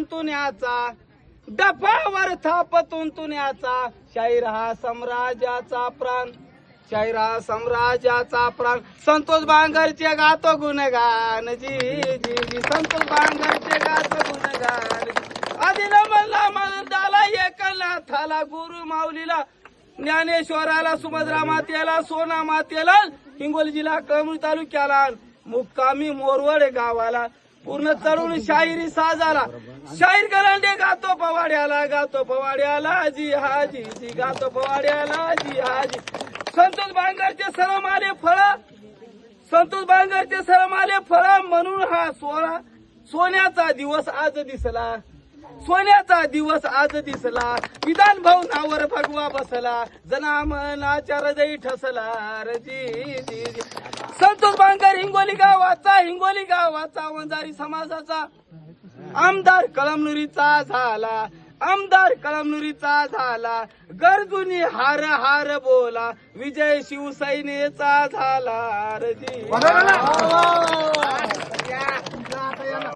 तुन्याचा डफावर थापतून तुन्याचा शाहीर हा साम्राज्याचा प्राण शाहीर हा साम्राज्याचा प्राण संतोष बांगरचे गातो गुणगान जी जी जी संतोष बांगरचे गातो गुणगान आदिला मल्ला मर्दाला एकला थाला गुरु माऊलीला ज्ञानेश्वराला सुभद्रा मातेला सोना मातेला हिंगोली जिल्हा कळमूर तालुक्याला मुक्कामी मोरवड गावाला पूर्ण तरुण शाहिरी साजाला शाहीर गलांडे गातो पवाड्याला जी हाजी जी गातो पवाड्याला जी हाजी संतोष बांगरचे सर्व माले फळ संतोष बांगरचे सर्व माले फळ म्हणून हा सोहळा सोन्याचा दिवस आज दिसला सोन्याचा दिवस आज दिसला विधान भवनावर भगवा बसला जनामनाच्या हृदय ठसला रजी जी संतोष बांगर हिंगोली गावाचा वंजारी समाजाचा आमदार कळमनुरीचा झाला गरजुनी हार हार बोला विजय शिवसेनेचा झाला रजी